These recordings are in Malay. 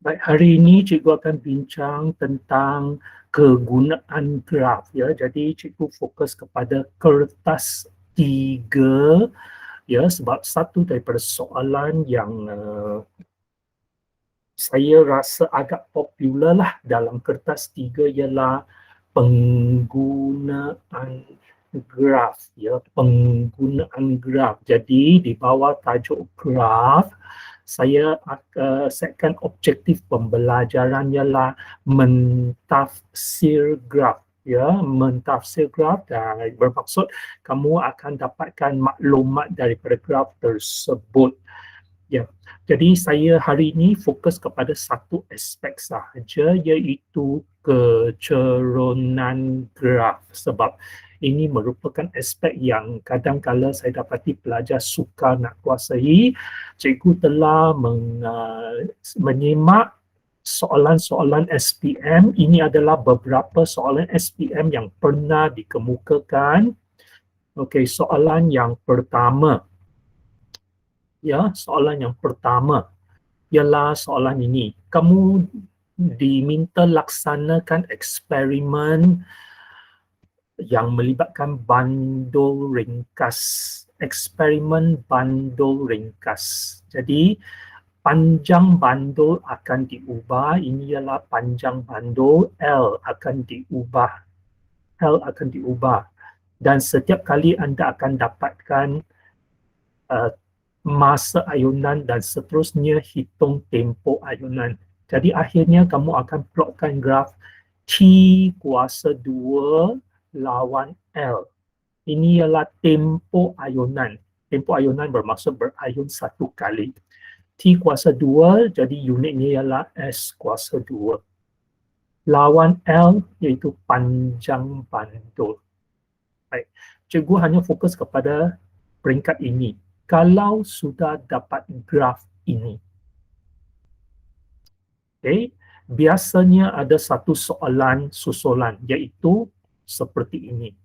Baik, hari ini cikgu akan bincang tentang kegunaan graf ya. Jadi cikgu fokus kepada kertas 3 ya, sebab satu daripada soalan yang saya rasa agak popular lah dalam kertas 3 ialah penggunaan graf ya, penggunaan graf. Jadi di bawah tajuk graf saya setkan objektif pembelajaran ialah mentafsir graf ya, mentafsir graf dan bermaksud kamu akan dapatkan maklumat daripada graf tersebut. Ya, jadi saya hari ini fokus kepada satu aspek sahaja, iaitu kecerunan graf, sebab ini merupakan aspek yang kadang-kala saya dapati pelajar sukar nak kuasai. Cikgu telah menyimak soalan-soalan SPM. Ini adalah beberapa soalan SPM yang pernah dikemukakan. Okey, soalan yang pertama. Ya, soalan yang pertama ialah soalan ini. Kamu diminta laksanakan eksperimen yang melibatkan bandul ringkas. Eksperimen bandul ringkas. Jadi, panjang bandul akan diubah. Ini ialah panjang bandul, L akan diubah. L akan diubah. Dan setiap kali anda akan dapatkan masa ayunan dan seterusnya hitung tempoh ayunan. Jadi akhirnya kamu akan plotkan graf T kuasa 2 lawan L. Ini ialah tempoh ayunan. Tempoh ayunan bermaksud berayun satu kali. T kuasa 2, jadi unitnya ialah S kuasa 2. Lawan L iaitu panjang bandul. Baik. Cikgu hanya fokus kepada peringkat ini. Kalau sudah dapat graf ini, okay, biasanya ada satu soalan susulan, iaitu seperti ini.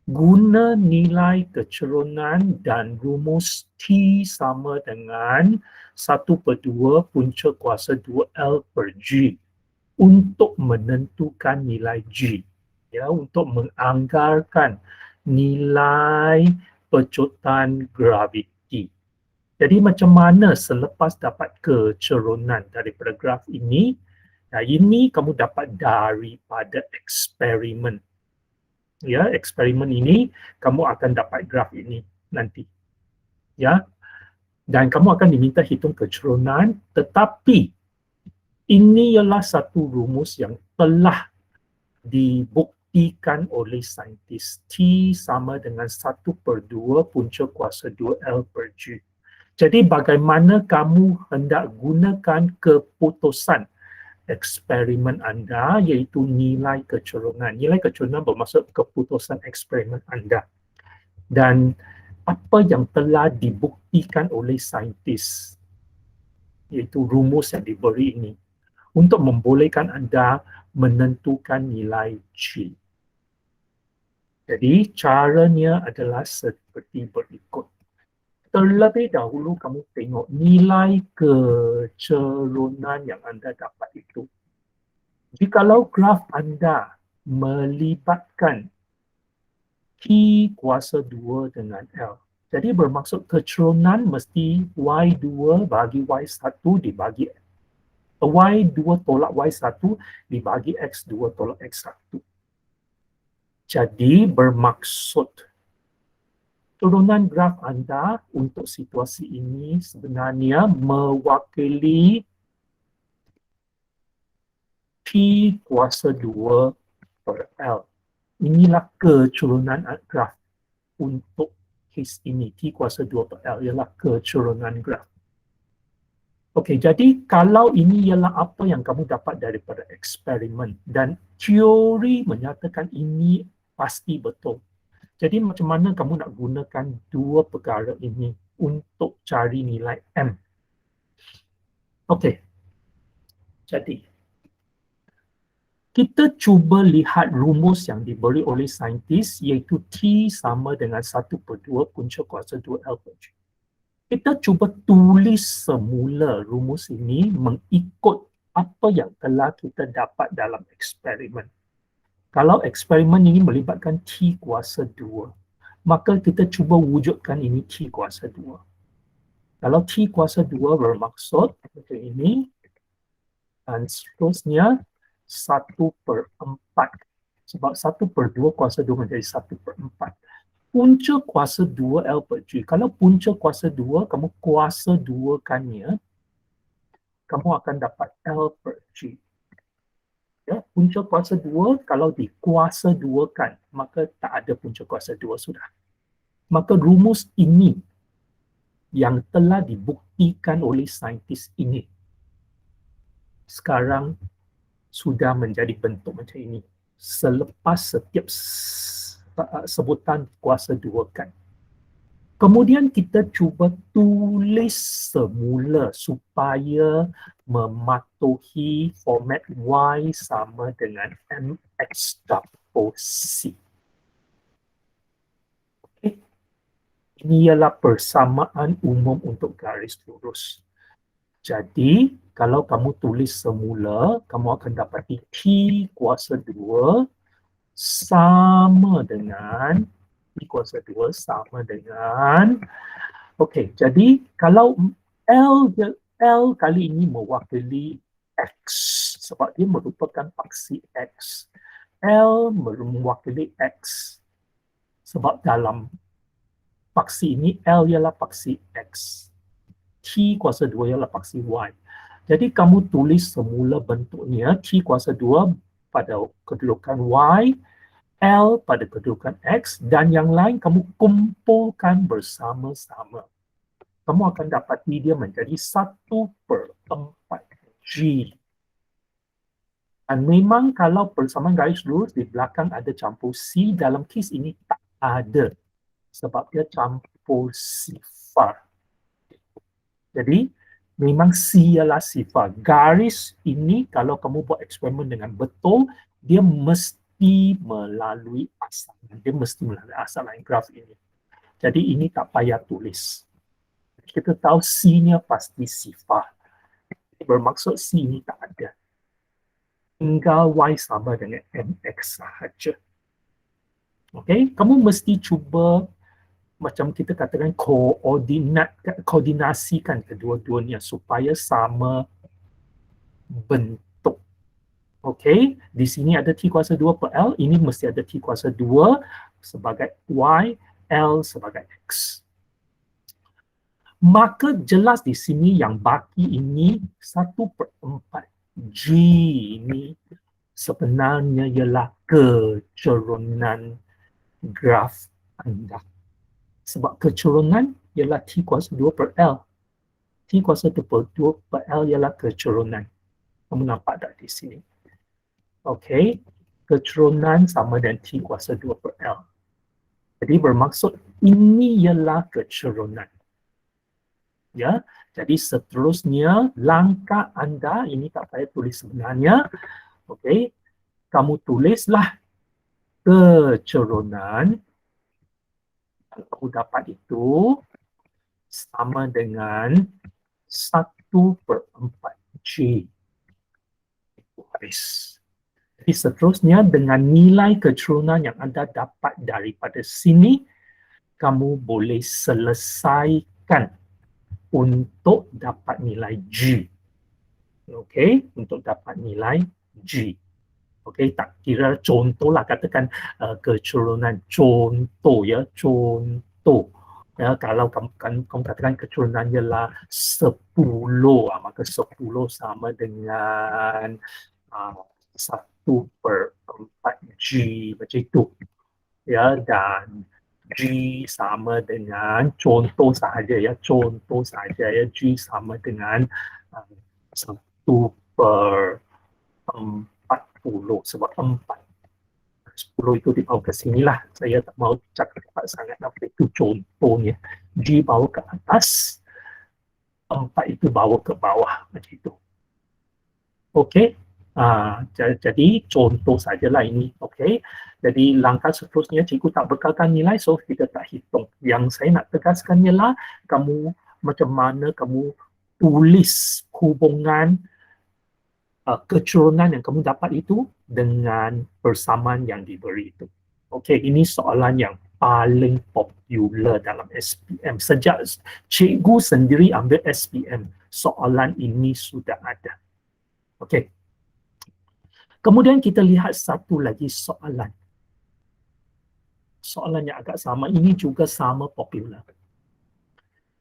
Guna nilai kecerunan dan rumus T sama dengan 1/2 punca kuasa 2L per G untuk menentukan nilai G. Ya, untuk menganggarkan nilai pecutan graviti. Jadi macam mana selepas dapat kecerunan daripada graf ini? Nah, ini kamu dapat daripada eksperimen. Ya, eksperimen ini kamu akan dapat graf ini nanti. Ya. Dan kamu akan diminta hitung kecerunan, tetapi ini ialah satu rumus yang telah dibuktikan oleh saintis. T sama dengan 1/2 punca kuasa 2L per G. Jadi bagaimana kamu hendak gunakan keputusan eksperimen anda, iaitu nilai kecerunan. Nilai kecerunan bermaksud keputusan eksperimen anda. Dan apa yang telah dibuktikan oleh saintis, iaitu rumus yang diberi ini, untuk membolehkan anda menentukan nilai G. Jadi caranya adalah seperti berikut. Terlebih dahulu kamu tengok nilai kecerunan yang anda dapat itu. Jikalau graf anda melibatkan T kuasa 2 dengan L, jadi bermaksud kecerunan mesti Y2 bagi Y1 dibagi Y2 tolak Y1 dibagi X2 tolak X1. Jadi bermaksud turunan graf anda untuk situasi ini sebenarnya mewakili T kuasa 2 per L. Inilah kecerunan graf untuk kes ini. T kuasa 2 per L ialah kecerunan graf. Okey, jadi kalau ini ialah apa yang kamu dapat daripada eksperimen dan teori menyatakan ini pasti betul. Jadi macam mana kamu nak gunakan dua perkara ini untuk cari nilai M? Okey. Jadi kita cuba lihat rumus yang diberi oleh saintis, iaitu T sama dengan 1/2 punca kuasa 2L per G. Kita cuba tulis semula rumus ini mengikut apa yang telah kita dapat dalam eksperimen. Kalau eksperimen ini melibatkan T kuasa 2, maka kita cuba wujudkan ini T kuasa 2. Kalau T kuasa 2 bermaksud macam ini, dan seterusnya 1/4. Sebab 1/2 kuasa 2 menjadi 1/4. Punca kuasa 2 L per G. Kalau punca kuasa 2, kamu kuasa 2-kannya, kamu akan dapat L per G. Ya, punca kuasa 2 kalau dikuasa 2-kan, maka tak ada punca kuasa 2 sudah. Maka rumus ini yang telah dibuktikan oleh saintis ini sekarang sudah menjadi bentuk macam ini selepas setiap sebutan kuasa 2-kan. Kemudian kita cuba tulis semula supaya mematuhi format Y sama dengan MX double C. Okay. Ini ialah persamaan umum untuk garis lurus. Jadi, kalau kamu tulis semula, kamu akan dapati T kuasa 2 sama dengan T kuasa 2 sama dengan okey, jadi kalau L kali ini mewakili X sebab dia merupakan paksi X. L mewakili X sebab dalam paksi ini L ialah paksi X. T kuasa 2 ialah paksi Y. Jadi kamu tulis semula bentuknya T kuasa 2 pada kedudukan Y, L pada kedudukan X, dan yang lain kamu kumpulkan bersama-sama. Kamu akan dapati dia menjadi 1/4 G. Dan memang kalau persamaan garis lurus di belakang ada campur C, dalam kes ini tak ada. Sebab dia campur sifar. Jadi, memang C ialah sifar. Garis ini kalau kamu buat eksperimen dengan betul, dia mesti melalui asalan. Dia mesti melalui asalan graf ini. Jadi ini tak payah tulis. Kita tahu C-nya pasti sifar. Bermaksud C ini tak ada. Tinggal Y sama dengan MX sahaja. Okay? Kamu mesti cuba macam kita katakan koordinasikan kedua-duanya supaya sama bentuk. Okey, di sini ada T kuasa 2 per L, ini mesti ada T kuasa 2 sebagai Y, L sebagai X. Maka jelas di sini yang baki ini 1/4 G ini sebenarnya ialah kecerunan graf anda. Sebab kecerunan ialah T kuasa 2 per L. T kuasa 2 per L ialah kecerunan. Kamu nampak tak di sini? Okey, kecerunan sama dengan T kuasa 2 per L. Jadi bermaksud ini ialah kecerunan. Ya, jadi seterusnya langkah anda, ini tak payah tulis sebenarnya. Okey, kamu tulislah kecerunan. Kamu dapat itu sama dengan 1/4 G. Garis. Jadi seterusnya dengan nilai kecerunan yang anda dapat daripada sini, kamu boleh selesaikan untuk dapat nilai G. Okey, untuk dapat nilai G. Okey, tak kira contohlah, katakan kecerunan contoh ya, contoh. Ya, kalau kamu katakan kecerunan ialah 10, maka 10 sama dengan 1/4 G macam itu. Ya, dan G sama dengan contoh sahaja ya, contoh sahaja ya, G sama dengan 1/40 sebab 4. 10 itu dibawa ke sinilah. Saya tak mahu cakap cepat sangat, tapi itu contohnya. G bawa ke atas, 4 itu bawa ke bawah macam itu. Okey. Jadi contoh sajalah ini. Okey. Jadi langkah seterusnya cikgu tak bekalkan nilai, so kita tak hitung. Yang saya nak tegaskan ialah kamu macam mana kamu tulis hubungan kecurunan yang kamu dapat itu dengan persamaan yang diberi itu. Okey, ini soalan yang paling popular dalam SPM. Sejak cikgu sendiri ambil SPM, soalan ini sudah ada. Okey. Kemudian kita lihat satu lagi soalan. Soalan yang agak sama, ini juga sama popular.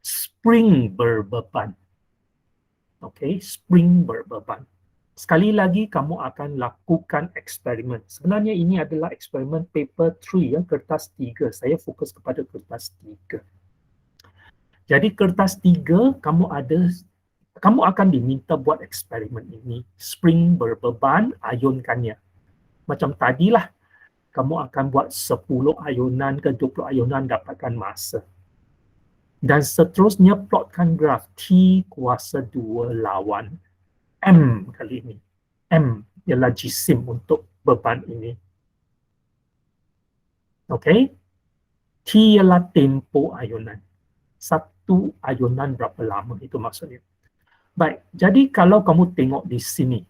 Spring berbeban. Okey, spring berbeban. Sekali lagi kamu akan lakukan eksperimen. Sebenarnya ini adalah eksperimen paper 3 ya, kertas 3. Saya fokus kepada kertas 3. Jadi kertas 3 kamu akan diminta buat eksperimen ini. Spring berbeban, ayunkannya. Macam tadilah, kamu akan buat 10 ayunan ke 20 ayunan, dapatkan masa. Dan seterusnya plotkan graf T kuasa 2 lawan M kali ini. M ialah jisim untuk beban ini. Okey? T ialah tempo ayunan. Satu ayunan berapa lama, itu maksudnya. Baik, jadi kalau kamu tengok di sini,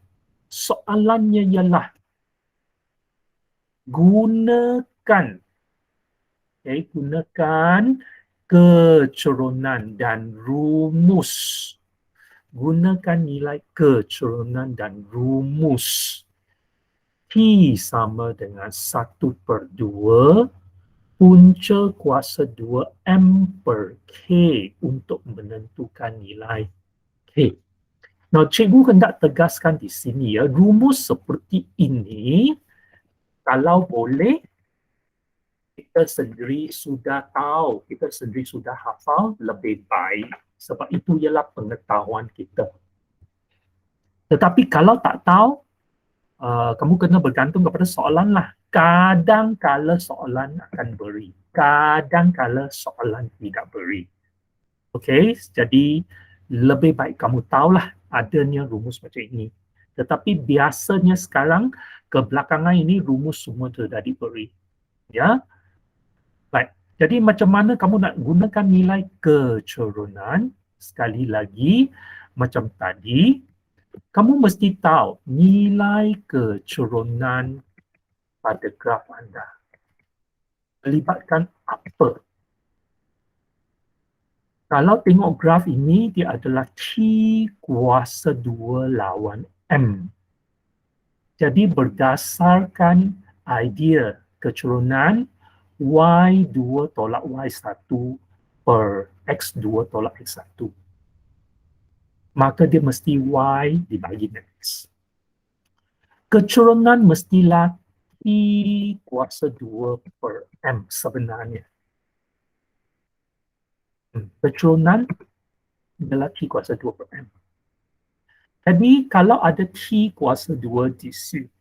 soalannya ialah gunakan kecurunan dan rumus. Gunakan nilai kecurunan dan rumus. T sama dengan 1/2 punca kuasa 2 M per K untuk menentukan nilai K. Nah, cikgu hendak tegaskan di sini ya, rumus seperti ini, kalau boleh, kita sendiri sudah tahu, kita sendiri sudah hafal, lebih baik. Sebab itu ialah pengetahuan kita. Tetapi kalau tak tahu, kamu kena bergantung kepada soalan lah. Kadang-kala soalan akan beri. Kadang-kala soalan tidak beri. Okey, jadi lebih baik kamu tahulah adanya rumus macam ini. Tetapi biasanya sekarang, kebelakangan ini rumus semua sudah diberi. Ya, baik. Jadi macam mana kamu nak gunakan nilai kecurunan? Sekali lagi, macam tadi, kamu mesti tahu nilai kecurunan pada graf anda. Melibatkan apa? Kalau tengok graf ini, dia adalah T kuasa 2 lawan M. Jadi berdasarkan idea kecurunan, Y2 tolak Y1 per X2 tolak X1. Maka dia mesti Y dibagi dengan X. Kecurunan mestilah T kuasa 2 per M sebenarnya. Kecurunan adalah T kuasa 2 per M. Jadi kalau ada T kuasa 2 di sini,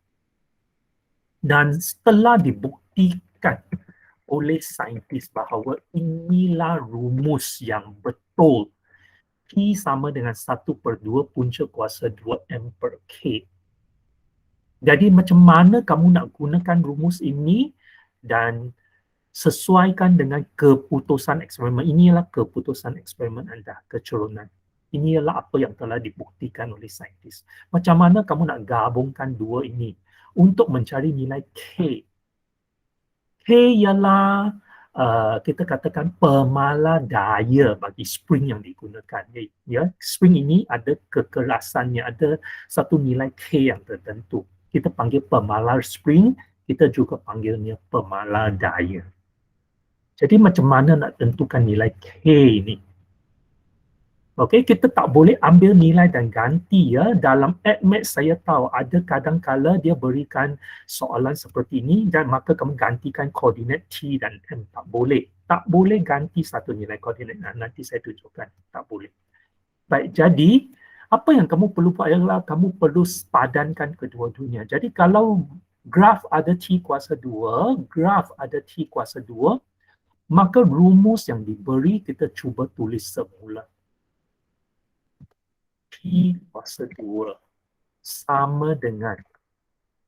dan setelah dibuktikan oleh saintis bahawa inilah rumus yang betul, T sama dengan 1/2 punca kuasa 2 M per K. Jadi macam mana kamu nak gunakan rumus ini dan sesuaikan dengan keputusan eksperimen. Inilah keputusan eksperimen anda, kecurunan. Inilah apa yang telah dibuktikan oleh saintis. Macam mana kamu nak gabungkan dua ini untuk mencari nilai K. K ialah kita katakan pemala daya bagi spring yang digunakan. Ya, spring ini ada kekerasannya, ada satu nilai K yang tertentu. Kita panggil pemala spring, kita juga panggilnya pemala daya. Jadi macam mana nak tentukan nilai K ini? Okey, kita tak boleh ambil nilai dan ganti ya. Dalam ADMATS saya tahu ada kadang-kala dia berikan soalan seperti ini dan maka kamu gantikan koordinat T dan M. Tak boleh. Tak boleh ganti satu nilai koordinat. Nanti saya tunjukkan. Tak boleh. Baik, jadi apa yang kamu perlu buat adalah kamu perlu padankan kedua-duanya. Jadi kalau graf ada T kuasa 2, graf ada T kuasa 2, maka rumus yang diberi kita cuba tulis semula. T kuasa 2 sama dengan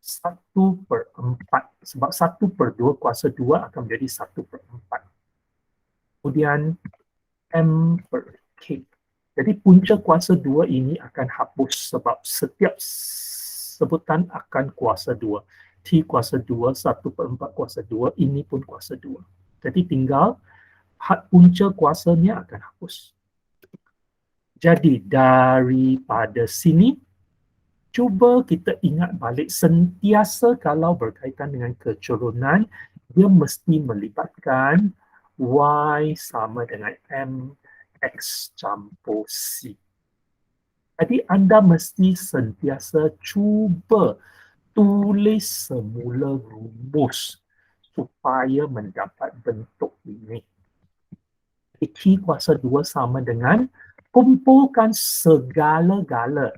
1/4. Sebab 1/2 kuasa 2 akan menjadi 1/4. Kemudian M per K. Jadi punca kuasa 2 ini akan hapus sebab setiap sebutan akan kuasa 2. T kuasa 2, 1/4 kuasa 2, ini pun kuasa 2. Jadi tinggal punca kuasanya akan hapus. Jadi daripada sini, cuba kita ingat balik sentiasa kalau berkaitan dengan kecurunan, dia mesti melibatkan Y sama dengan MX campur C. Jadi anda mesti sentiasa cuba tulis semula rumus supaya mendapat bentuk ini. T kuasa 2 sama dengan kumpulkan segala-gala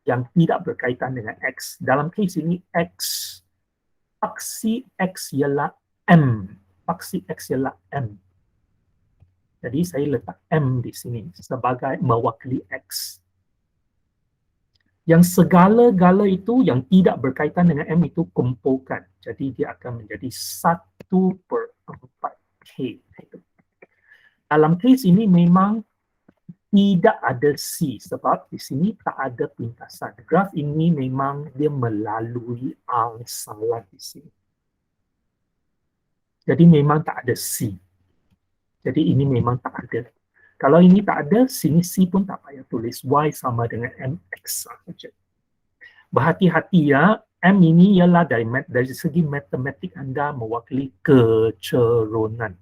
yang tidak berkaitan dengan X. Dalam kes ini X, paksi X ialah M. Paksi X ialah M. Jadi saya letak M di sini sebagai mewakili X. Yang segala-gala itu yang tidak berkaitan dengan M itu kumpulkan. Jadi dia akan menjadi 1/4K. Dalam kes ini memang tidak ada C sebab di sini tak ada pintasan. Graf ini memang dia melalui angsalan di sini. Jadi memang tak ada C. Jadi ini memang tak ada. Kalau ini tak ada, sini C pun tak payah tulis. Y sama dengan MX sahaja. Berhati-hati ya, M ini ialah dari segi matematik anda mewakili kecerunan.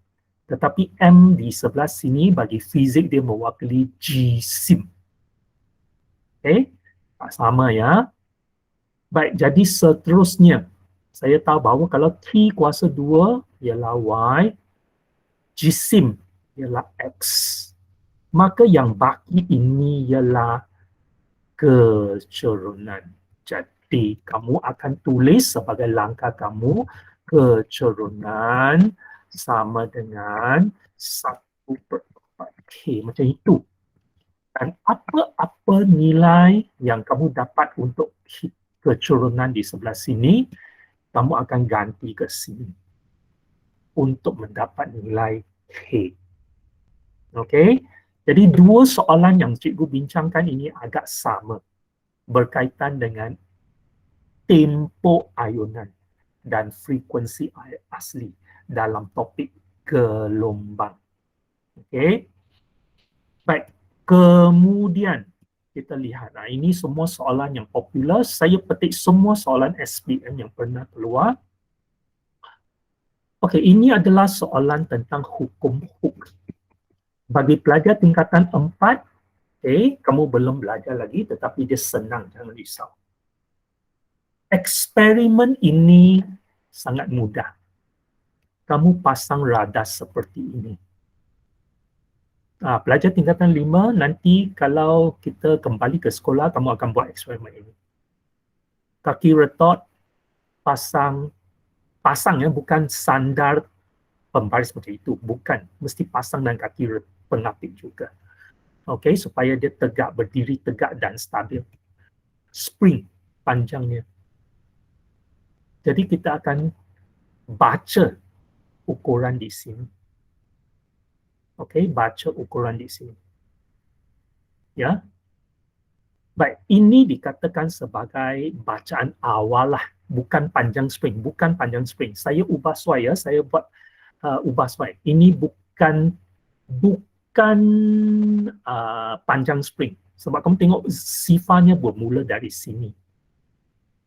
Tetapi M di sebelah sini bagi fizik dia mewakili jisim. Okay? Sama ya. Baik, jadi seterusnya. Saya tahu bahawa kalau T kuasa 2 ialah Y, jisim ialah X. Maka yang baki ini ialah kecerunan. Jadi kamu akan tulis sebagai langkah kamu kecerunan sama dengan 1/4K. Macam itu. Dan apa-apa nilai yang kamu dapat untuk kecerunan di sebelah sini, kamu akan ganti ke sini untuk mendapat nilai K. Okey? Jadi dua soalan yang cikgu bincangkan ini agak sama berkaitan dengan tempo ayunan dan frekuensi air asli dalam topik gelombang. Okey. Baik, kemudian kita lihat. Ini semua soalan yang popular. Saya petik semua soalan SPM yang pernah keluar. Okey, ini adalah soalan tentang hukum Hooke. Bagi pelajar tingkatan 4, kamu belum belajar lagi tetapi dia senang, jangan risau. Eksperimen ini sangat mudah. Kamu pasang radar seperti ini. Pelajar tingkatan 5, nanti kalau kita kembali ke sekolah, kamu akan buat eksperimen ini. Kaki retot, pasang ya, bukan sandar pembaris macam itu. Bukan, mesti pasang dan kaki pengapit juga. Okey, supaya dia tegak, berdiri tegak dan stabil. Spring panjangnya. Jadi kita akan baca ukuran di sini. Okey, baca ukuran di sini. Ya. Baik, ini dikatakan sebagai bacaan awal lah, bukan panjang spring, bukan panjang spring. Saya ubah suai ya, saya buat ubah suai. Ini bukan panjang spring. Sebab kamu tengok sifatnya bermula dari sini.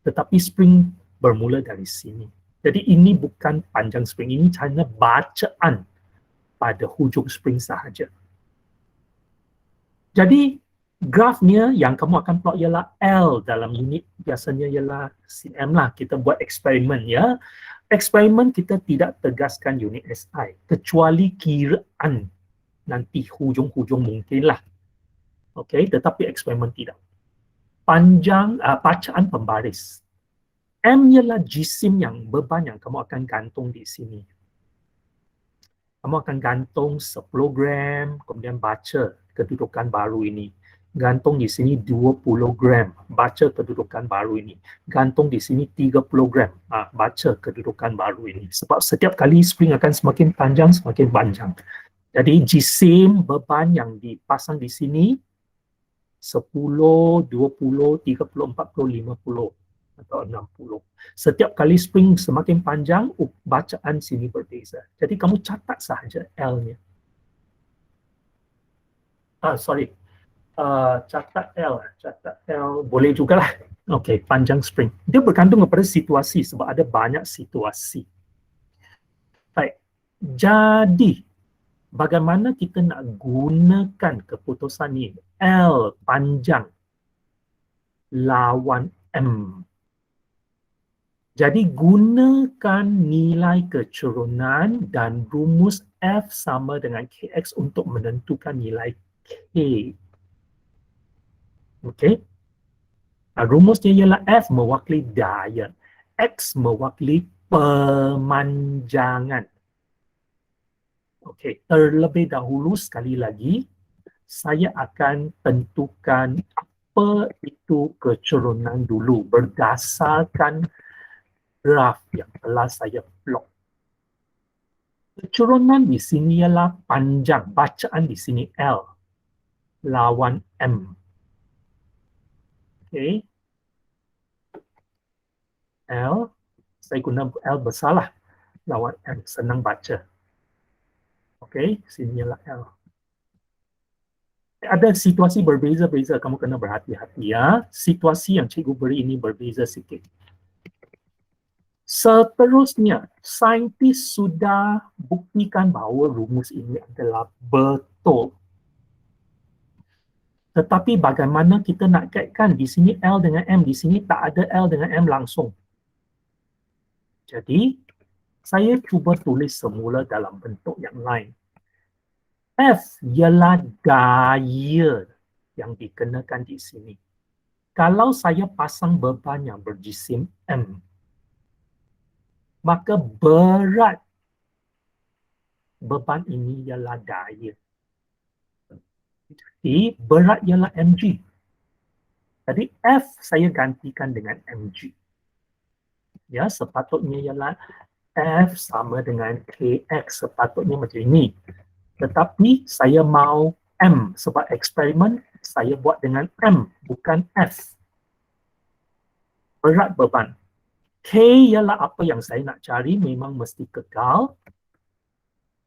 Tetapi spring bermula dari sini. Jadi ini bukan panjang spring, ini hanya bacaan pada hujung spring sahaja. Jadi grafnya yang kamu akan plot ialah L dalam unit, biasanya ialah cm lah. Kita buat eksperimen ya. Eksperimen kita tidak tegaskan unit SI, kecuali kiraan nanti hujung-hujung mungkinlah. Okey, tetapi eksperimen tidak. Panjang bacaan pembaris. M ialah jisim yang beban yang kamu akan gantung di sini. Kamu akan gantung 10 gram, kemudian baca kedudukan baru ini. Gantung di sini 20 gram, baca kedudukan baru ini. Gantung di sini 30 gram, baca kedudukan baru ini. Sebab setiap kali spring akan semakin panjang, semakin panjang. Jadi jisim beban yang dipasang di sini 10, 20, 30, 40, 50 atau 60. Setiap kali spring semakin panjang, bacaan sini berbeza. Jadi kamu catat sahaja L-nya. Sorry. Catat L boleh juga lah. Okey, panjang spring. Dia bergantung kepada situasi sebab ada banyak situasi. Baik. Jadi, bagaimana kita nak gunakan keputusan ni? L panjang lawan M. Jadi gunakan nilai kecurunan dan rumus F sama dengan KX untuk menentukan nilai K. Okey. Rumusnya ialah F mewakili daya, X mewakili pemanjangan. Okey, terlebih dahulu sekali lagi, saya akan tentukan apa itu kecurunan dulu berdasarkan graf yang telah saya plot. Kecurunan di sini ialah panjang, bacaan di sini L lawan M. Okey. L, saya guna L besarlah lawan M, senang baca. Okey, sini ialah L. Ada situasi berbeza-beza, kamu kena berhati-hati ya. Situasi yang cikgu beri ini berbeza sikit. Seterusnya, saintis sudah buktikan bahawa rumus ini adalah betul. Tetapi bagaimana kita nak kaitkan? Di sini L dengan M, di sini tak ada L dengan M langsung. Jadi, saya cuba tulis semula dalam bentuk yang lain. F ialah daya yang dikenakan di sini. Kalau saya pasang beban yang berjisim M, maka berat beban ini ialah daya. Jadi berat ialah mg. Jadi F saya gantikan dengan mg. Ya, sepatutnya ialah F sama dengan kx, sepatutnya macam ini. Tetapi saya mau M sebab eksperimen saya buat dengan M, bukan F. Berat beban. K ialah apa yang saya nak cari, memang mesti kekal.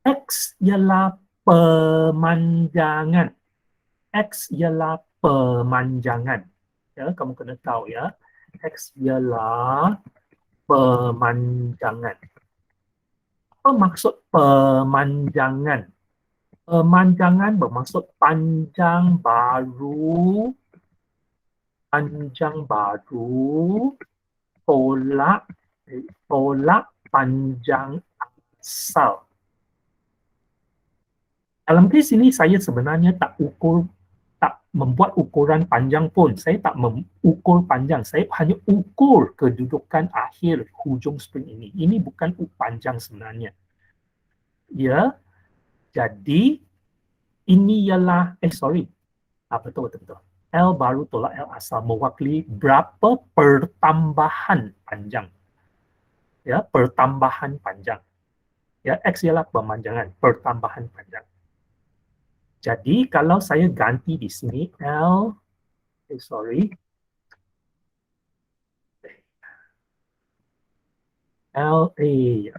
X ialah pemanjangan. X ialah pemanjangan. Ya, kamu kena tahu ya. X ialah pemanjangan. Apa maksud pemanjangan? Pemanjangan bermaksud panjang baru tolak panjang asal. Dalam kes ini saya sebenarnya tak membuat ukuran panjang pun. Saya tak mengukur panjang. Saya hanya ukur kedudukan akhir hujung spring ini. Ini bukan panjang sebenarnya. Ya. Jadi ini ialah betul. L baru tolak L asal mewakili berapa pertambahan panjang. Ya, pertambahan panjang. Ya, X ialah pemanjangan, pertambahan panjang. Jadi kalau saya ganti di sini L LA.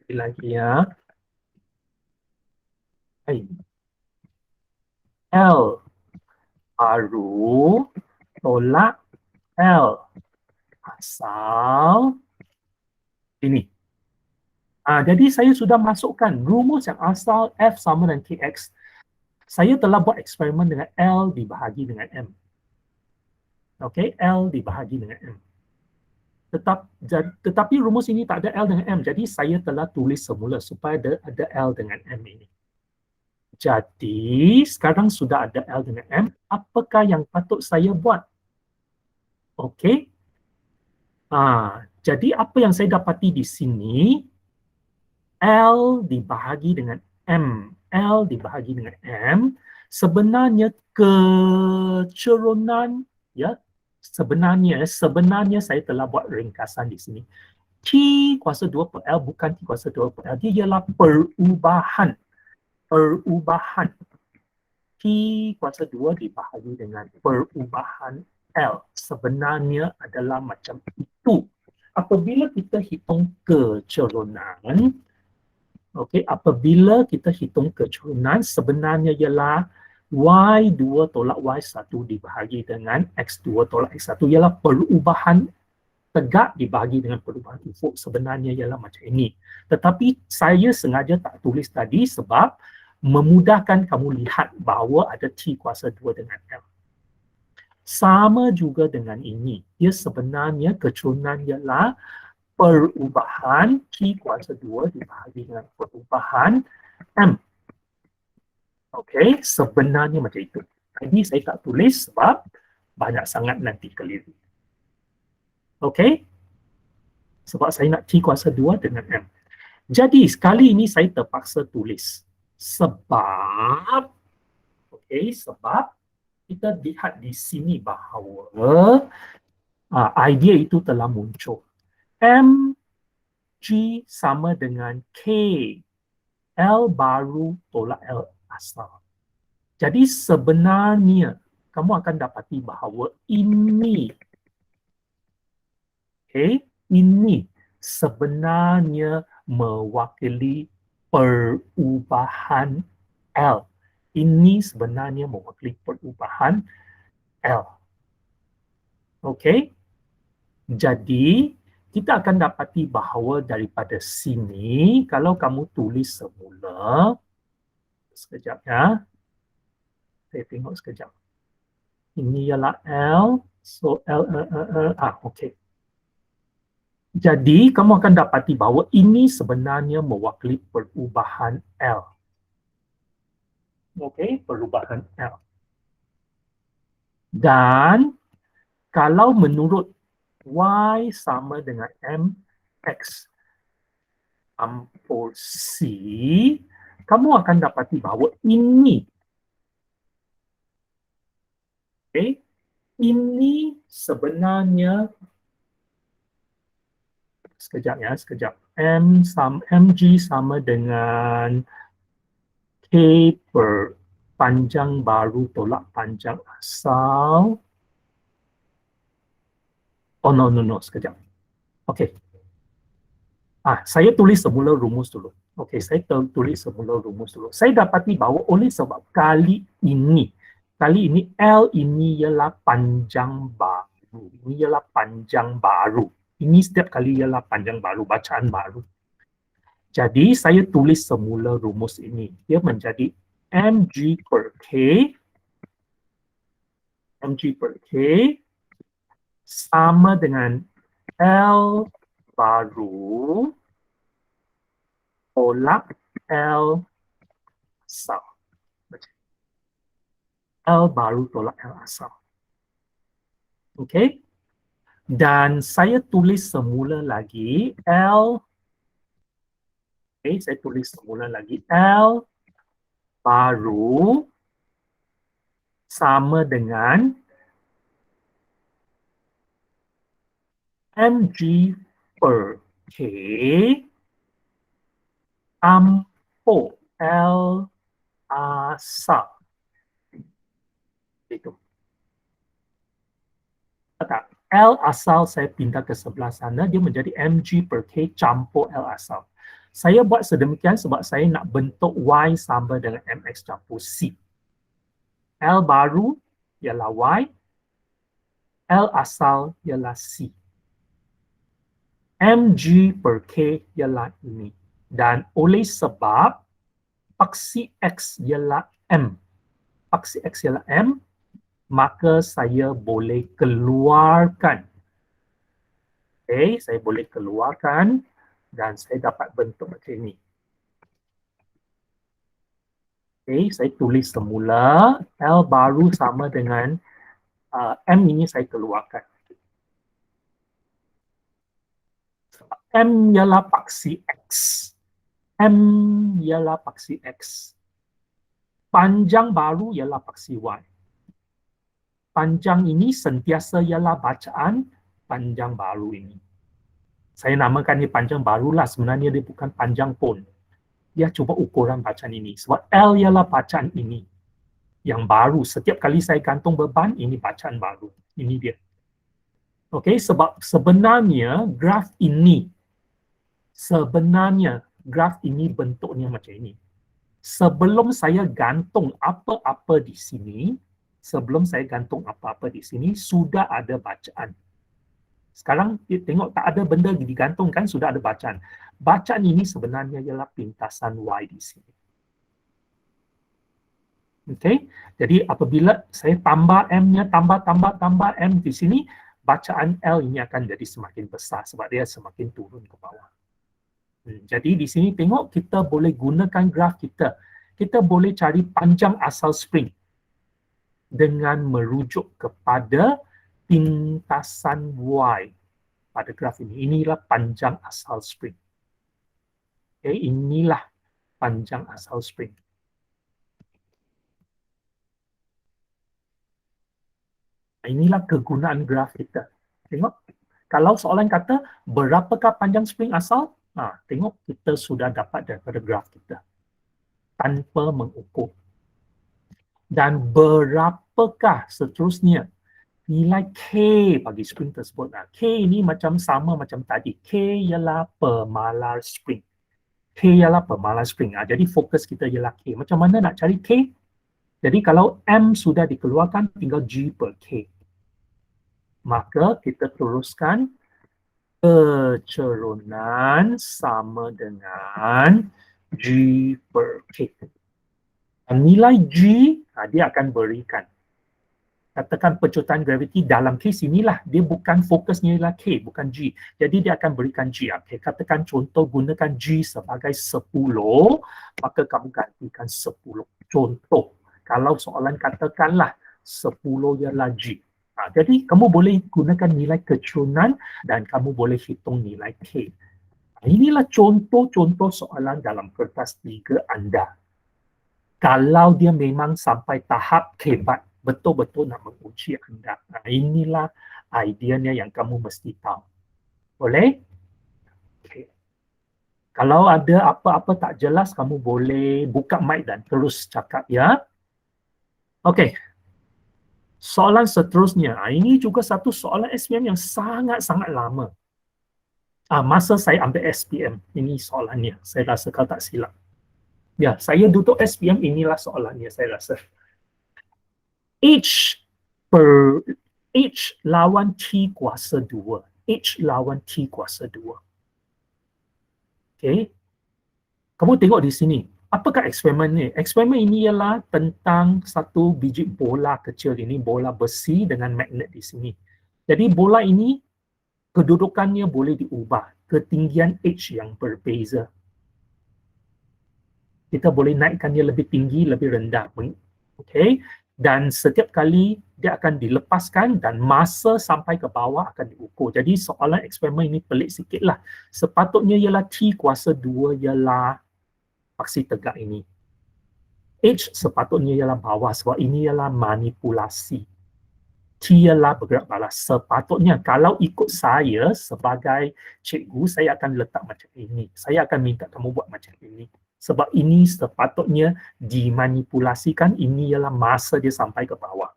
Lagi ya. L baru tolak L asal ini. Jadi saya sudah masukkan rumus yang asal F sama dengan KX. Saya telah buat eksperimen dengan L dibahagi dengan M. Okey, L dibahagi dengan M. Tetapi rumus ini tak ada L dengan M, jadi saya telah tulis semula supaya ada L dengan M ini. Jadi, sekarang sudah ada L dengan M, apakah yang patut saya buat? Okey. Jadi apa yang saya dapati di sini, L dibahagi dengan M. L dibahagi dengan M, sebenarnya kecurunan, ya, sebenarnya saya telah buat ringkasan di sini. T kuasa 2 per L bukan T kuasa 2 per L. Dia ialah perubahan. kuasa 2 dibahagi dengan perubahan L. Sebenarnya adalah macam itu. Apabila kita hitung kecerunan, apabila kita hitung kecerunan, sebenarnya ialah Y2 tolak Y1 dibahagi dengan X2 tolak X1 ialah perubahan tegak dibahagi dengan perubahan ufuk. Sebenarnya ialah macam ini. Tetapi saya sengaja tak tulis tadi sebab memudahkan kamu lihat bahawa ada T kuasa 2 dengan L. Sama juga dengan ini. Ia sebenarnya kecerunan ialah perubahan T kuasa 2 dibahagi dengan perubahan M. Okey, sebenarnya macam itu. Tadi saya tak tulis sebab banyak sangat nanti keliru. Okey? Sebab saya nak T kuasa 2 dengan M. Jadi, sekali ini saya terpaksa tulis. Sebab, sebab kita lihat di sini bahawa idea itu telah muncul. M, G sama dengan K. L baru tolak L asal. Jadi sebenarnya kamu akan dapati bahawa ini ini sebenarnya mewakili perubahan L. Ini sebenarnya mewakili perubahan L. Okey? Jadi kita akan dapati bahawa daripada sini, kalau kamu tulis semula, sekejap ya, saya tengok sekejap. Ini ialah L, so okey. Jadi kamu akan dapati bahawa ini sebenarnya mewakili perubahan L. Okey, perubahan L. Dan kalau menurut Y sama dengan MX campur C, kamu akan dapati bahawa ini, ini sebenarnya, sekejap. MG sama dengan K per panjang baru tolak panjang asal. Oh, no, sekejap. Okey. Saya tulis semula rumus dulu. Okey, saya tulis semula rumus dulu. Saya dapati bahawa oleh sebab kali ini L ini ialah panjang baru. Ini ialah panjang baru. Ini setiap kali ialah panjang baru, bacaan baru. Jadi, saya tulis semula rumus ini. Ia menjadi mg per K sama dengan L baru tolak L asal. L baru tolak L asal. Okey? Dan saya tulis semula lagi L. Saya tulis semula lagi L baru sama dengan mg per K campur L asal. Itu. Tak, L asal saya pindah ke sebelah sana, dia menjadi mg per K campur L asal. Saya buat sedemikian sebab saya nak bentuk Y sama dengan mx campur C. L baru ialah Y, L asal ialah C. mg per K ialah ini. Dan oleh sebab paksi X ialah M, maka saya boleh keluarkan. Saya boleh keluarkan dan saya dapat bentuk macam ini. Saya tulis semula L baru sama dengan M ini saya keluarkan. M ialah paksi X. M ialah paksi X. Panjang baru ialah paksi Y. Panjang ini sentiasa ialah bacaan panjang baru ini. Saya namakan dia panjang barulah, sebenarnya dia bukan panjang pun. Dia cuba ukuran bacaan ini. Sebab L ialah bacaan ini. yang baru. Setiap kali saya gantung beban, ini bacaan baru. Ini dia. Okey, sebab sebenarnya graf ini bentuknya macam ini. Sebelum saya gantung apa-apa di sini, sudah ada bacaan. Sekarang tengok tak ada benda digantung kan, sudah ada bacaan. Bacaan ini sebenarnya ialah pintasan Y di sini. Okey, jadi apabila saya tambah M-nya, tambah M di sini, bacaan L ini akan jadi semakin besar sebab dia semakin turun ke bawah. Jadi di sini tengok kita boleh gunakan graf kita. Kita boleh cari panjang asal spring dengan merujuk kepada pintasan Y pada graf ini. Inilah panjang asal spring. Okay, inilah panjang asal spring. Inilah kegunaan graf kita. Tengok, kalau soalan kata berapakah panjang spring asal? Tengok kita sudah dapat daripada graf kita tanpa mengukur. Dan berapakah seterusnya nilai K bagi spring tersebut? K ini sama macam tadi. K ialah pemalar spring. Jadi fokus kita ialah K. Macam mana nak cari K? Jadi kalau M sudah dikeluarkan, tinggal G per K. Maka kita teruskan kecerunan sama dengan G per K. Dan nilai G, dia akan berikan. Katakan pecutan graviti dalam kes inilah, dia bukan fokusnya ialah K, bukan G. Jadi dia akan berikan G. Okay. Katakan contoh gunakan G sebagai 10, maka kamu gantikan 10. Contoh, kalau soalan katakanlah 10 ialah G. Jadi kamu boleh gunakan nilai kecerunan dan kamu boleh hitung nilai K. Inilah contoh-contoh soalan dalam kertas 3 anda. Kalau dia memang sampai tahap hebat, betul-betul nak menguji anda. Inilah ideanya yang kamu mesti tahu. Boleh? Okay. Kalau ada apa-apa tak jelas, kamu boleh buka mic dan terus cakap ya. Okey. Soalan seterusnya. Ini juga satu soalan SPM yang sangat-sangat lama. Masa saya ambil SPM, ini soalannya. Saya rasa kalau tak silap. Ya, saya duduk SPM, inilah soalannya saya rasa. H lawan T kuasa 2. H lawan T kuasa 2. Okey. Kamu tengok di sini. Apakah eksperimen ni? Eksperimen ini ialah tentang satu biji bola kecil ini, bola besi dengan magnet di sini. Jadi bola ini kedudukannya boleh diubah, ketinggian H yang berbeza. Kita boleh naikkan dia lebih tinggi, lebih rendah. Okey. Dan setiap kali dia akan dilepaskan dan masa sampai ke bawah akan diukur. Jadi soalan eksperimen ini pelik sikitlah. Sepatutnya ialah T kuasa 2 ialah paksi tegak ini. H sepatutnya ialah bawah sebab ini ialah manipulasi. T ialah bergerak balas. Sepatutnya kalau ikut saya sebagai cikgu, saya akan letak macam ini. Saya akan minta kamu buat macam ini. Sebab ini sepatutnya dimanipulasikan, ini ialah masa dia sampai ke bawah.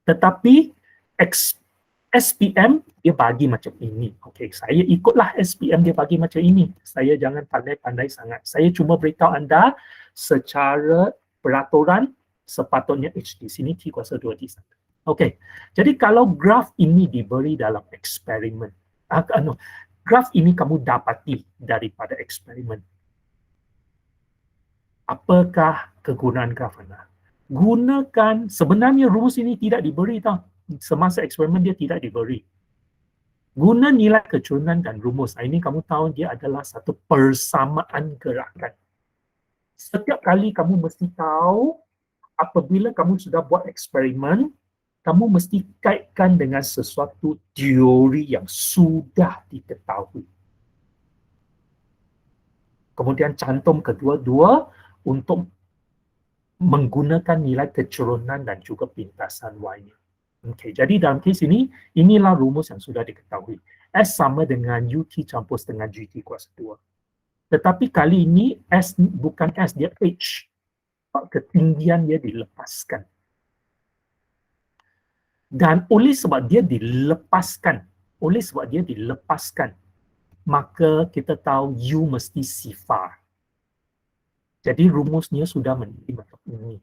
Tetapi SPM dia bagi macam ini. Okey, saya ikutlah SPM dia bagi macam ini. Saya jangan pandai-pandai sangat. Saya cuma beritahu anda secara peraturan sepatutnya H di sini, T kuasa 2 di sana. Okey, jadi kalau graf ini diberi dalam eksperimen, graf ini kamu dapati daripada eksperimen. Apakah kegunaan graf anda? Gunakan, sebenarnya rumus ini tidak diberi tau. Semasa eksperimen dia tidak diberi. Guna nilai kecerunan dan rumus. Ini kamu tahu dia adalah satu persamaan gerakan. Setiap kali kamu mesti tahu apabila kamu sudah buat eksperimen, kamu mesti kaitkan dengan sesuatu teori yang sudah diketahui. Kemudian cantum kedua-dua untuk menggunakan nilai kecerunan dan juga pintasan Y-nya. Okey, jadi dalam kes ini, inilah rumus yang sudah diketahui. S sama dengan UT campur dengan GT kuasa 2. Tetapi kali ini S bukan S, dia H. ketinggian dia dilepaskan. Dan oleh sebab dia dilepaskan, maka kita tahu U mesti sifar. Jadi rumusnya sudah menjadi macam ini.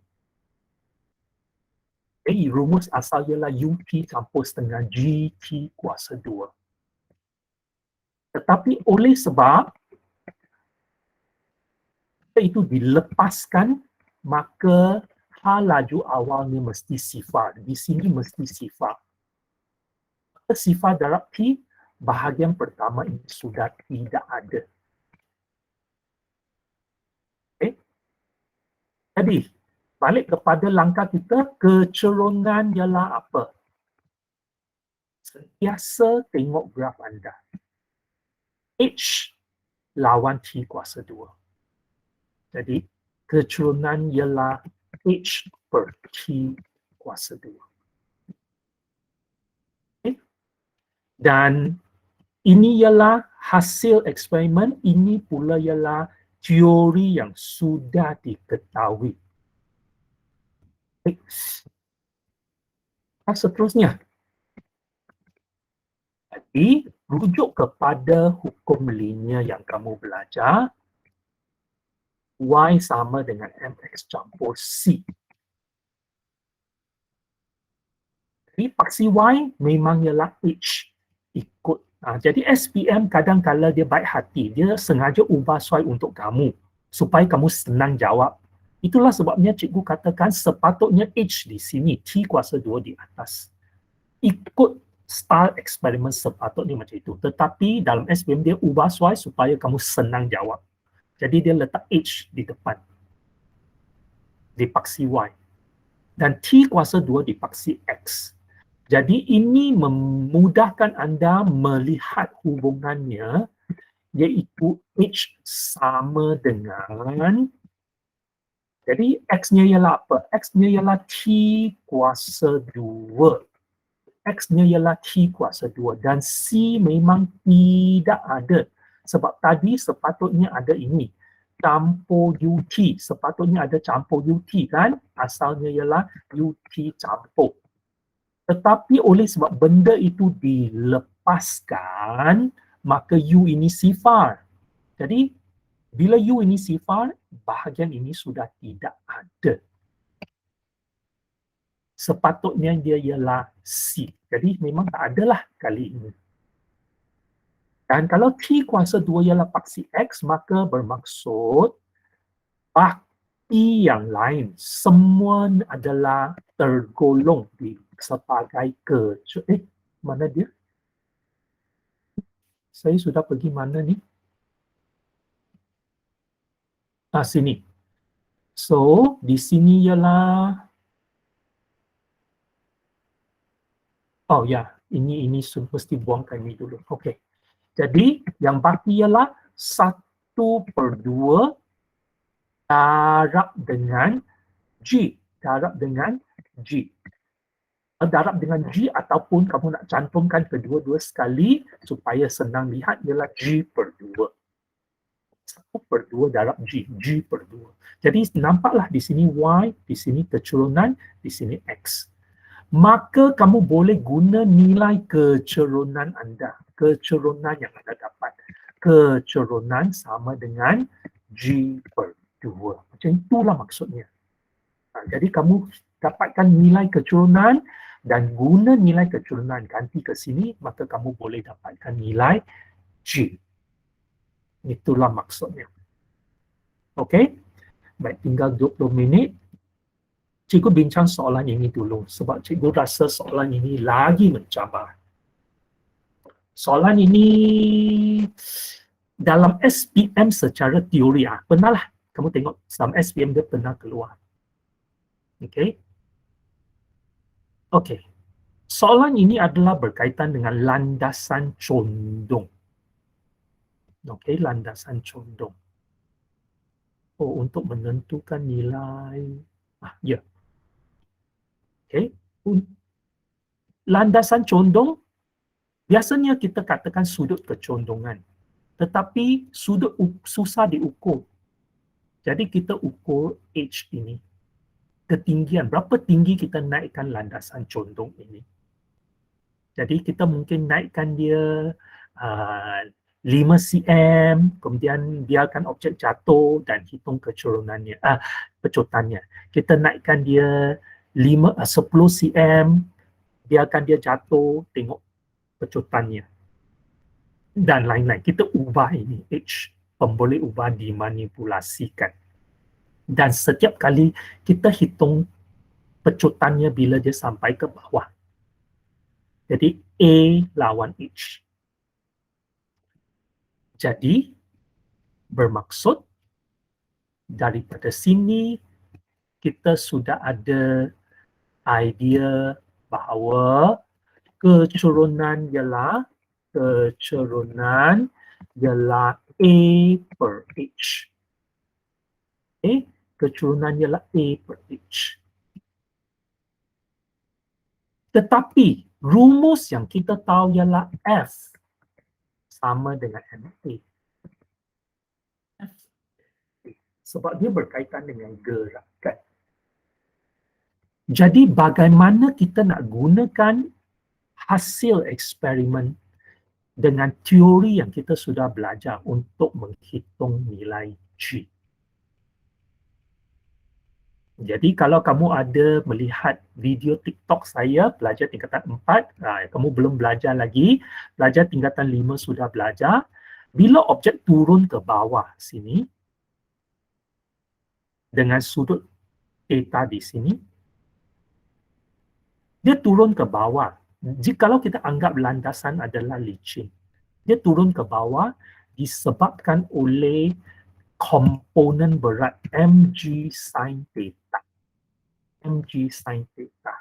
Jadi rumus asal ialah UT campur setengah GT kuasa 2. Tetapi oleh sebab itu dilepaskan, maka hal laju awalnya mesti sifar. Di sini mesti sifar. Sifar darab T, bahagian pertama ini sudah tidak ada. Okay. Jadi, balik kepada langkah kita, keceronan ialah apa? Sentiasa tengok graf anda. H lawan T kuasa 2. Jadi, keceronan ialah H per T kuasa 2. Okay. Dan ini ialah hasil eksperimen, ini pula ialah teori yang sudah diketahui. Seterusnya. Jadi, rujuk kepada hukum linear yang kamu belajar, Y sama dengan MX campur C. Jadi, paksi Y memang ialah H ikut. Jadi, SPM kadang-kadang dia baik hati. Dia sengaja ubah soal untuk kamu, supaya kamu senang jawab. Itulah sebabnya cikgu katakan sepatutnya H di sini, T kuasa 2 di atas. Ikut style eksperimen sepatutnya macam itu. Tetapi dalam SPM dia ubah soal supaya kamu senang jawab. Jadi dia letak H di depan. Di paksi Y. Dan T kuasa 2 di paksi X. Jadi ini memudahkan anda melihat hubungannya, iaitu H sama dengan, jadi X-nya ialah apa? X-nya ialah T kuasa 2. X-nya ialah T kuasa 2 dan C memang tidak ada. Sebab tadi sepatutnya ada ini. Campur UT. Sepatutnya ada campur UT kan? Asalnya ialah UT campur. Tetapi oleh sebab benda itu dilepaskan, maka U ini sifar. Jadi, bila U ini sifar, bahagian ini sudah tidak ada. Sepatutnya dia ialah C. Jadi memang tak adalah kali ini. Dan kalau T kuasa 2 ialah paksi X, maka bermaksud bakti yang lain semua adalah tergolong di sebagai mana dia? Saya sudah pergi mana ni? Sini. So, di sini ialah oh ya, ini mesti buangkan ini dulu. Okey. Jadi, yang bakti ialah 1/2 darab dengan G. Darab dengan G. Darab dengan G ataupun kamu nak cantumkan kedua-dua sekali supaya senang lihat ialah G/2. 1/2 darab G. G/2. Jadi, nampaklah di sini Y, di sini keceronan, di sini X. Maka kamu boleh guna nilai keceronan anda. Keceronan yang anda dapat. Keceronan sama dengan G/2. Macam itulah maksudnya. Jadi kamu dapatkan nilai keceronan dan guna nilai keceronan ganti ke sini, maka kamu boleh dapatkan nilai G. Itulah maksudnya. Okey? Baik, tinggal 20 minit. Cikgu bincang soalan ini dulu sebab cikgu rasa soalan ini lagi mencabar. Soalan ini dalam SPM secara teori, pernahlah kamu tengok dalam SPM dia pernah keluar. Okey. Okey. Soalan ini adalah berkaitan dengan landasan condong. Okey, landasan condong. Oh, untuk menentukan nilai. Ya. Okay. Landasan condong, biasanya kita katakan sudut kecondongan. Tetapi sudut susah diukur. Jadi kita ukur H ini, ketinggian, berapa tinggi kita naikkan landasan condong ini. Jadi kita mungkin naikkan dia 5 cm, kemudian biarkan objek jatuh dan hitung kecurunannya, pecotannya. Kita naikkan dia 10 cm, biarkan dia jatuh, tengok pecotannya. Dan lain-lain. Kita ubah ini, H, boleh ubah dimanipulasikan. Dan setiap kali kita hitung pecotannya bila dia sampai ke bawah. Jadi A lawan H. Jadi bermaksud daripada sini kita sudah ada idea bahawa kecurunan ialah A per H. Okay? Kecurunan ialah A per H. Tetapi rumus yang kita tahu ialah F sama dengan MA. Sebab dia berkaitan dengan gerakan. Jadi bagaimana kita nak gunakan hasil eksperimen dengan teori yang kita sudah belajar untuk menghitung nilai G. Jadi kalau kamu ada melihat video TikTok saya, belajar tingkatan 4, kamu belum belajar lagi, belajar tingkatan 5 sudah belajar, bila objek turun ke bawah sini, dengan sudut theta di sini, dia turun ke bawah. Jikalau kita anggap landasan adalah licin, dia turun ke bawah disebabkan oleh komponen berat mg sin theta. Mg sin theta.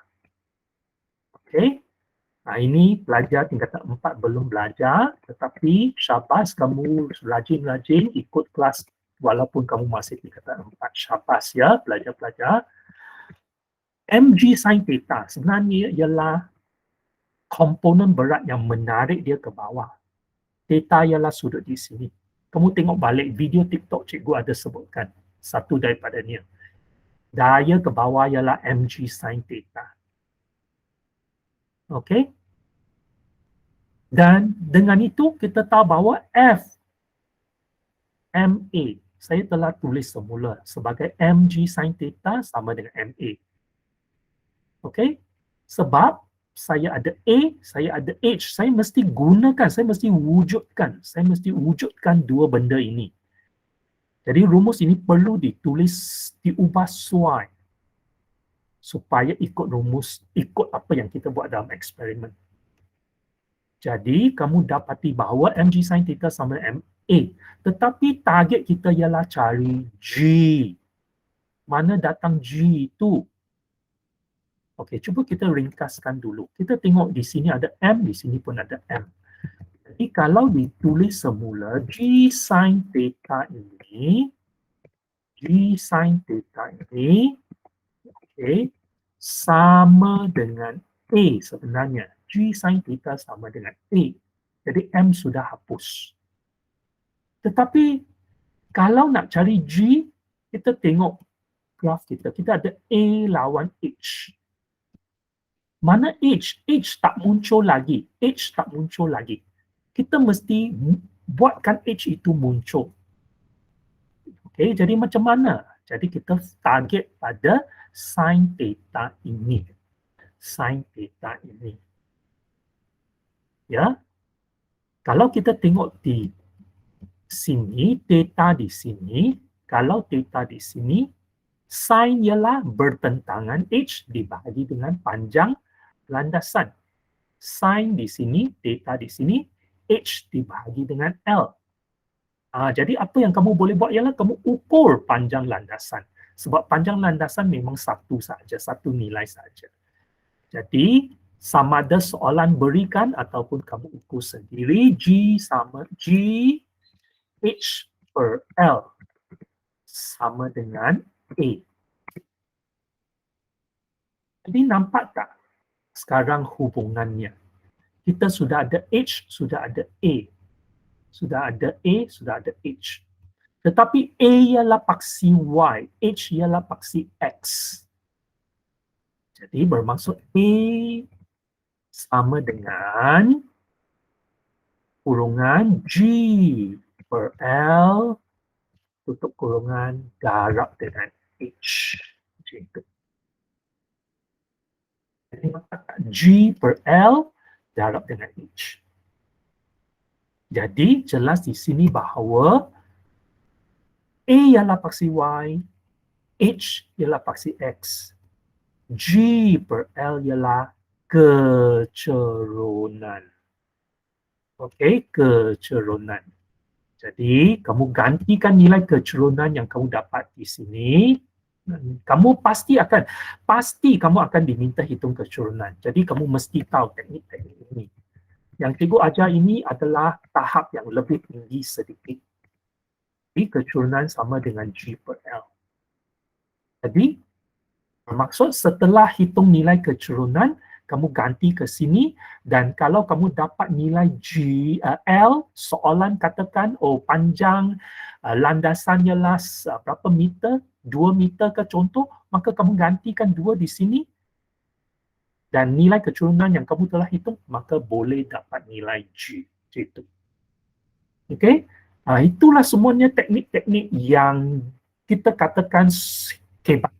Okey. Nah, ini pelajar tingkatan 4 belum belajar, tetapi syabas kamu rajin-rajin ikut kelas walaupun kamu masih tingkatan 4. Syabas ya, pelajar-pelajar. Mg sin theta sebenarnya ialah komponen berat yang menarik dia ke bawah. Theta ialah sudut di sini. Kamu tengok balik video TikTok cikgu ada sebutkan satu daripadanya. Daya ke bawah ialah mg sin theta. Okey? Dan dengan itu kita tahu bahawa F MA saya telah tulis semula sebagai mg sin theta sama dengan MA. Okey? Sebab saya ada A, saya ada H, saya mesti gunakan, saya mesti wujudkan dua benda ini. Jadi rumus ini perlu ditulis, diubah suai supaya ikut rumus, ikut apa yang kita buat dalam eksperimen. Jadi kamu dapati bahawa mg sin theta sama dengan MA. Tetapi target kita ialah cari G. Mana datang G itu? Okey, cuba kita ringkaskan dulu. Kita tengok di sini ada M, di sini pun ada M. Jadi kalau ditulis semula G sin theta ini, okay, sama dengan A sebenarnya. G sin theta sama dengan A. Jadi M sudah hapus. Tetapi kalau nak cari G, kita tengok graf kita. Kita ada A lawan H. Mana H? H tak muncul lagi. Kita mesti buatkan H itu muncul. Okey, jadi macam mana? Jadi kita target pada sin theta ini. Ya. Kalau kita tengok di sini, theta di sini, kalau theta di sini, sin ialah bertentangan H dibahagi dengan panjang landasan. Sin di sini, theta di sini, H dibahagi dengan L. Jadi apa yang kamu boleh buat ialah kamu ukur panjang landasan. Sebab panjang landasan memang satu saja, satu nilai saja. Jadi sama ada soalan berikan ataupun kamu ukur sendiri, G sama G H per L sama dengan A. Jadi nampak tak sekarang hubungannya? Kita sudah ada H, sudah ada A. Sudah ada A, sudah ada H. Tetapi A ialah paksi Y, H ialah paksi X. Jadi bermaksud A sama dengan kurungan G per L tutup kurungan darab dengan H. Macam itu. Jadi G per L darab dengan H. Jadi jelas di sini bahawa A ialah paksi Y, H ialah paksi X, G per L ialah kecerunan. Okey, kecerunan. Jadi, kamu gantikan nilai kecerunan yang kamu dapat di sini. Kamu pasti kamu akan diminta hitung kecerunan. Jadi, kamu mesti tahu teknik-teknik ini. Yang cikgu ajar ini adalah tahap yang lebih tinggi sedikit. Jadi, kecerunan sama dengan G per L. Jadi, bermaksud setelah hitung nilai kecerunan, kamu ganti ke sini dan kalau kamu dapat nilai L, soalan katakan panjang landasannya lah berapa meter, 2 meter ke contoh, maka kamu gantikan 2 di sini dan nilai kecerunan yang kamu telah hitung, maka boleh dapat nilai G. Itu. Okey? Itulah semuanya teknik-teknik yang kita katakan hebat.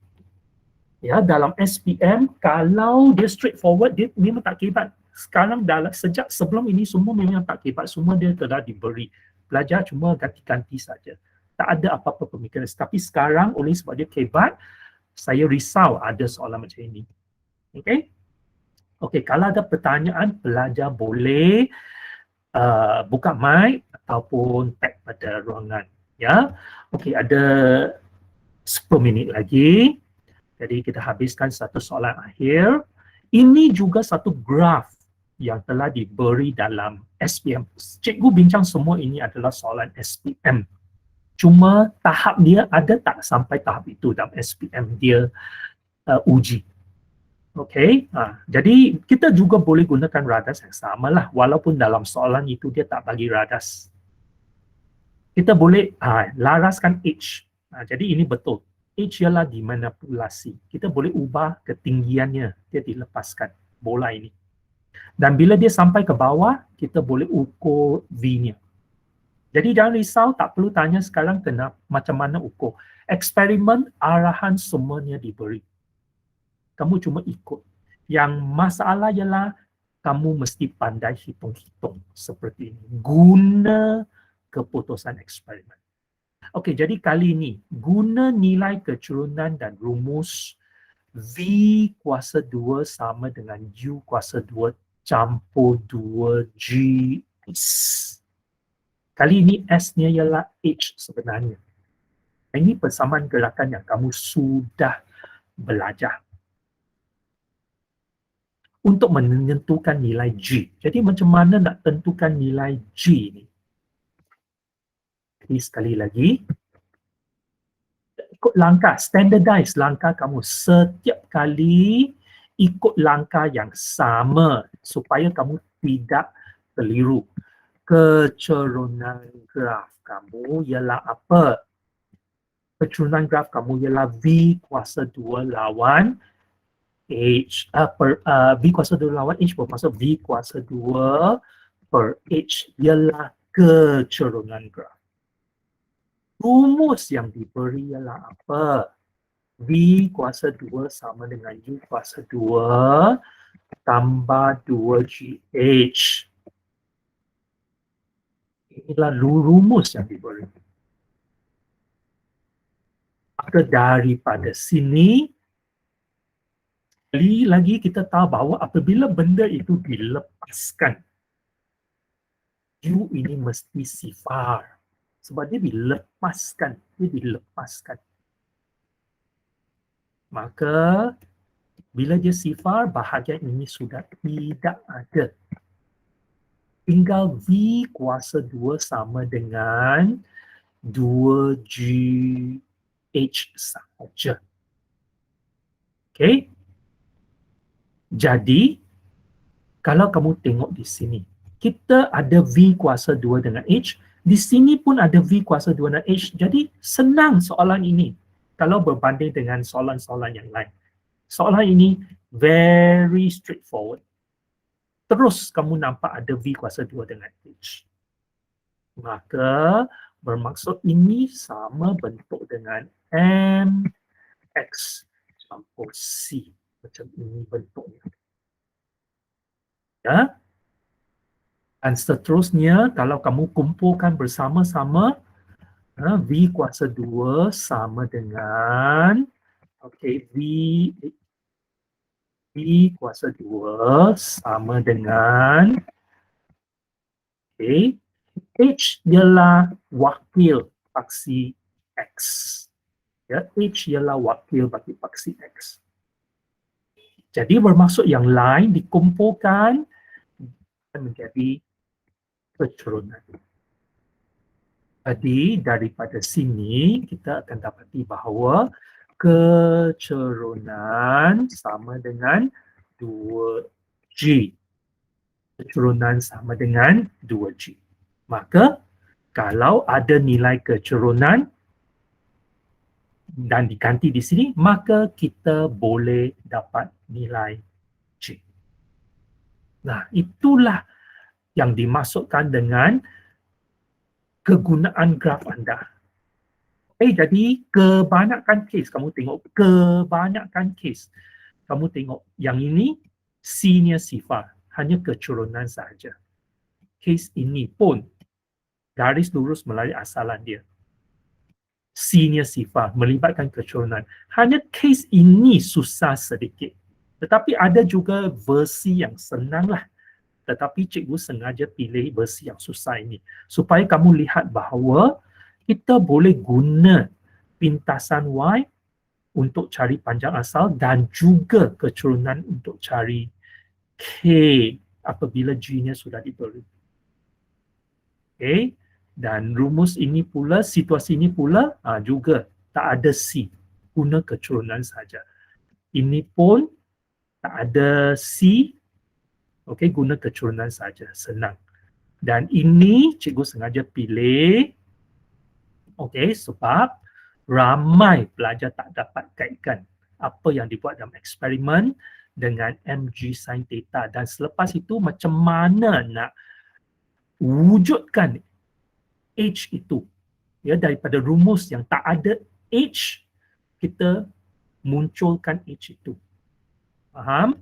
Ya, dalam SPM, kalau dia straightforward, dia memang tak hebat. Sekarang sejak sebelum ini semua memang tak hebat. Semua dia telah diberi. Belajar cuma ganti-ganti saja. Tak ada apa-apa pemikiran. Tapi sekarang, oleh sebab dia hebat, saya risau ada soalan macam ini. Okey? Okey, kalau ada pertanyaan, pelajar boleh buka mic ataupun tag pada ruangan. Ya, okey, ada 10 minit lagi. Jadi kita habiskan satu soalan akhir. Ini juga satu graf yang telah diberi dalam SPM. Cikgu bincang semua ini adalah soalan SPM. Cuma tahap dia ada tak sampai tahap itu dalam SPM dia uji. Okey, jadi kita juga boleh gunakan radas yang sama lah, walaupun dalam soalan itu dia tak bagi radas. Kita boleh laraskan H. Jadi ini betul. H ialah dimanipulasi. Kita boleh ubah ketinggiannya, dia dilepaskan bola ini. Dan bila dia sampai ke bawah, kita boleh ukur V-nya. Jadi jangan risau, tak perlu tanya sekarang macam mana ukur. Eksperimen, arahan semuanya diberi. Kamu cuma ikut. Yang masalah ialah kamu mesti pandai hitung-hitung seperti ini. Guna keputusan eksperimen. Okey, jadi kali ini guna nilai kecerunan dan rumus V kuasa 2 sama dengan U kuasa 2 campur 2G S. Kali ini S-nya ialah H sebenarnya. Ini persamaan gerakan yang kamu sudah belajar. Untuk menentukan nilai G. Jadi macam mana nak tentukan nilai G ni? Jadi sekali lagi, ikut langkah, standardize langkah kamu setiap kali ikut langkah yang sama supaya kamu tidak keliru. Kecerunan graf kamu ialah apa? Kecerunan graf kamu ialah V kuasa 2 lawan H. V kuasa 2 lawan H bermaksud V kuasa 2 per H ialah kecerunan graf. Rumus yang diberi ialah apa? V kuasa 2 sama dengan U kuasa 2 tambah 2GH. Inilah rumus yang diberi. Maka daripada sini, sekali lagi kita tahu bahawa apabila benda itu dilepaskan, U ini mesti sifar. Sebab dia dilepaskan. Maka bila dia sifar, bahagian ini sudah tidak ada. Tinggal V kuasa 2 sama dengan 2GH sahaja. Okey? Jadi, kalau kamu tengok di sini, kita ada V kuasa 2 dengan H, Di sini pun ada V kuasa 2 dan H. Jadi senang soalan ini kalau berbanding dengan soalan-soalan yang lain. Soalan ini very straightforward. Terus kamu nampak ada V kuasa 2 dengan H. Maka bermaksud ini sama bentuk dengan MX campur C. Macam ini bentuknya. Ya. Dan seterusnya, kalau kamu kumpulkan bersama-sama, V kuasa 2 sama dengan V kuasa 2 sama dengan H ialah wakil paksi X. Ya, H ialah wakil bagi paksi X. Jadi bermaksud yang lain dikumpulkan menjadi keturunan. Jadi daripada sini kita akan dapati bahawa keturunan sama dengan 2G. Keturunan sama dengan 2G. Maka kalau ada nilai keturunan dan diganti di sini, maka kita boleh dapat nilai G. Nah, itulah yang dimaksudkan dengan kegunaan graf anda. Jadi kebanyakan kes, kamu tengok kebanyakan kes, kamu tengok yang ini C-nya sifar, hanya keturunan sahaja. Kes ini pun garis lurus melalui asalan dia. C-nya sifar, melibatkan keturunan. Hanya kes ini susah sedikit. Tetapi ada juga versi yang senang lah. Tetapi cikgu sengaja pilih versi yang susah ini. Supaya kamu lihat bahawa kita boleh guna pintasan Y untuk cari panjang asal dan juga keturunan untuk cari K apabila G-nya sudah diberi. Okay. Dan rumus ini pula, situasi ini pula juga tak ada C, guna keturunan saja. Ini pun tak ada C, guna keturunan saja, senang. Dan ini cikgu sengaja pilih, sebab ramai pelajar tak dapat kaitkan apa yang dibuat dalam eksperimen dengan mg sin theta, dan selepas itu macam mana nak wujudkan H itu, ya, daripada rumus yang tak ada H, kita munculkan H itu. Faham?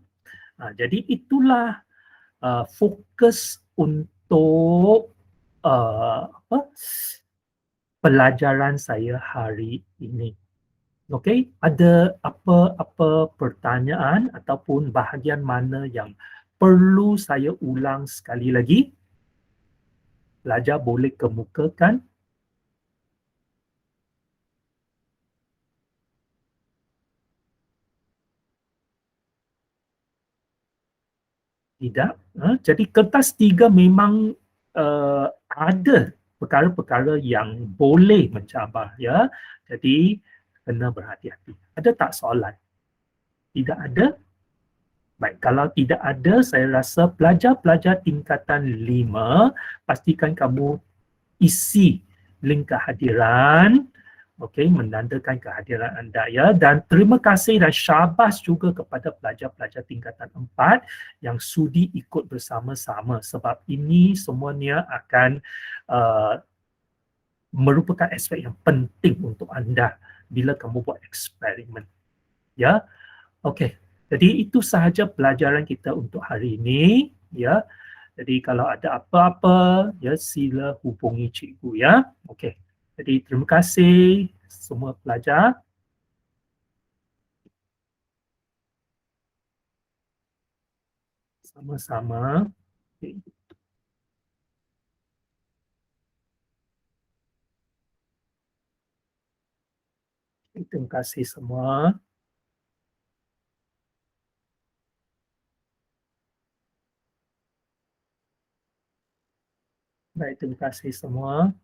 Jadi itulah fokus untuk pelajaran saya hari ini. Okey, ada apa-apa pertanyaan ataupun bahagian mana yang perlu saya ulang sekali lagi? Pelajar boleh kemukakan. Tidak. Jadi kertas 3 memang ada perkara-perkara yang boleh mencabar, ya. Jadi kena berhati-hati. Ada tak soalan? Tidak ada? Baik, kalau tidak ada, saya rasa pelajar-pelajar tingkatan 5, pastikan kamu isi link kehadiran, menandakan kehadiran anda, ya. Dan terima kasih dan syabas juga kepada pelajar-pelajar tingkatan 4 yang sudi ikut bersama-sama, sebab ini semuanya akan merupakan aspek yang penting untuk anda bila kamu buat eksperimen, ya. Okey. Jadi itu sahaja pelajaran kita untuk hari ini, ya. Jadi kalau ada apa-apa, ya, sila hubungi cikgu, ya. Okey. Jadi terima kasih semua pelajar. Sama-sama. Okay. Terima kasih semua. Baik, terima kasih semua.